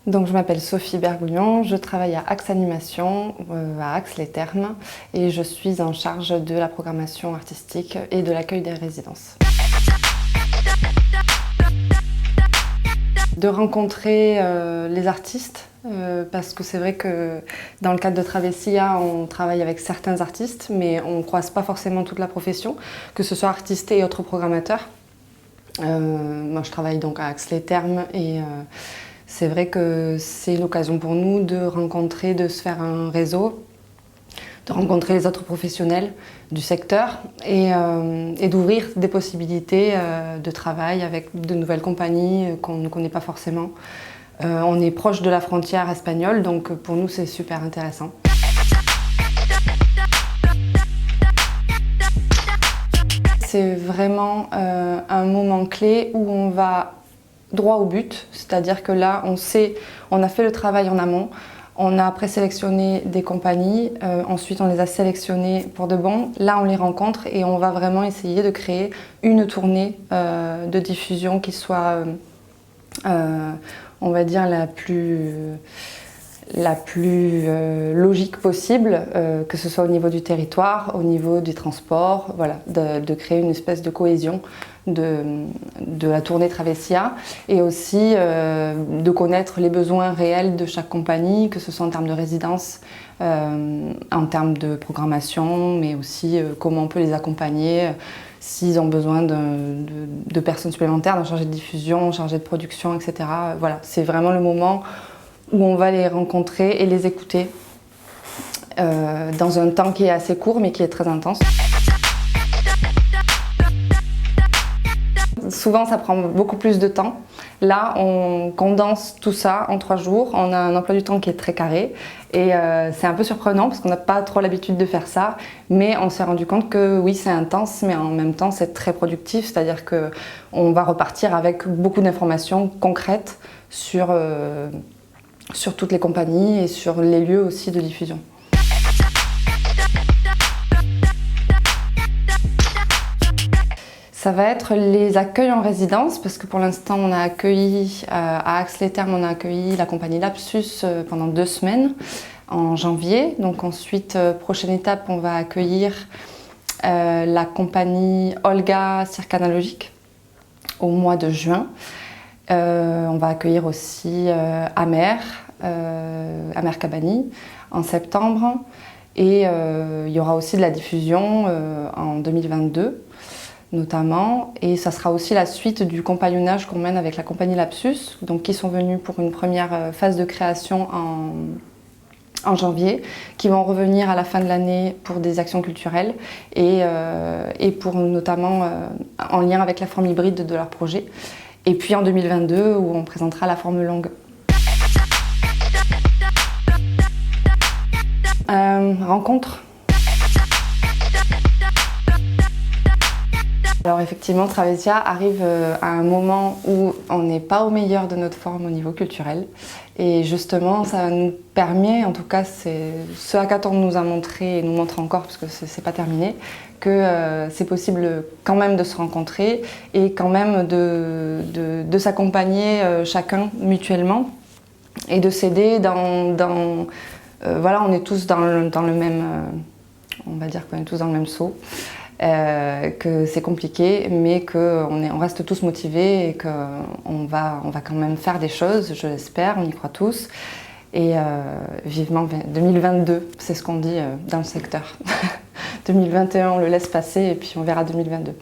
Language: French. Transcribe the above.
Donc, je m'appelle Sophie Bergouillon, je travaille à Axe Animation, à Axe-les-Thermes, et je suis en charge de la programmation artistique et de l'accueil des résidences. De rencontrer les artistes, parce que c'est vrai que dans le cadre de Travessia, on travaille avec certains artistes, mais on ne croise pas forcément toute la profession, que ce soit artistes et autres programmateurs. Moi, je travaille donc à Axe-les-Thermes et c'est vrai que c'est l'occasion pour nous de rencontrer, de se faire un réseau, de rencontrer les autres professionnels du secteur et d'ouvrir des possibilités de travail avec de nouvelles compagnies qu'on ne connaît pas forcément. On est proche de la frontière espagnole, donc pour nous c'est super intéressant. C'est vraiment un moment clé où on va droit au but, c'est-à-dire que là on a fait le travail en amont, on a présélectionné des compagnies, ensuite on les a sélectionnées pour de bon, là on les rencontre et on va vraiment essayer de créer une tournée de diffusion qui soit, on va dire, la plus logique possible, que ce soit au niveau du territoire, au niveau du transport, voilà, de créer une espèce de cohésion de la tournée Travessia et aussi de connaître les besoins réels de chaque compagnie, que ce soit en termes de résidence, en termes de programmation, mais aussi comment on peut les accompagner s'ils ont besoin de personnes supplémentaires, d'un chargé de diffusion, chargé de production, etc. Voilà, c'est vraiment le moment où on va les rencontrer et les écouter dans un temps qui est assez court mais qui est très intense. Souvent ça prend beaucoup plus de temps. Là on condense tout ça en 3 jours, on a un emploi du temps qui est très carré et c'est un peu surprenant parce qu'on n'a pas trop l'habitude de faire ça, mais on s'est rendu compte que oui c'est intense mais en même temps c'est très productif, c'est-à-dire qu'on va repartir avec beaucoup d'informations concrètes sur toutes les compagnies et sur les lieux aussi de diffusion. Ça va être les accueils en résidence, parce que pour l'instant on a accueilli, à Axe-les-Thermes, on a accueilli la compagnie Lapsus pendant 2 semaines en janvier. Donc ensuite, prochaine étape, on va accueillir la compagnie Olga Cirque Analogique au mois de juin. On va accueillir aussi Amer Cabani en septembre et il y aura aussi de la diffusion en 2022 notamment, et ça sera aussi la suite du compagnonnage qu'on mène avec la compagnie Lapsus, donc qui sont venus pour une première phase de création en janvier, qui vont revenir à la fin de l'année pour des actions culturelles et pour notamment en lien avec la forme hybride de leur projet. Et puis en 2022 où on présentera la forme longue. Rencontre. Alors effectivement, Travessia arrive à un moment où on n'est pas au meilleur de notre forme au niveau culturel. Et justement, ça nous permet, en tout cas c'est ce hackathon nous a montré et nous montre encore, parce que c'est pas terminé, que c'est possible quand même de se rencontrer et quand même de s'accompagner chacun mutuellement et de s'aider voilà, on est tous dans le même, on va dire qu'on est tous dans le même seau. Que c'est compliqué, mais qu'on reste tous motivés et qu'on va quand même faire des choses, je l'espère, on y croit tous. Et vivement 2022, c'est ce qu'on dit dans le secteur. 2021, on le laisse passer et puis on verra 2022.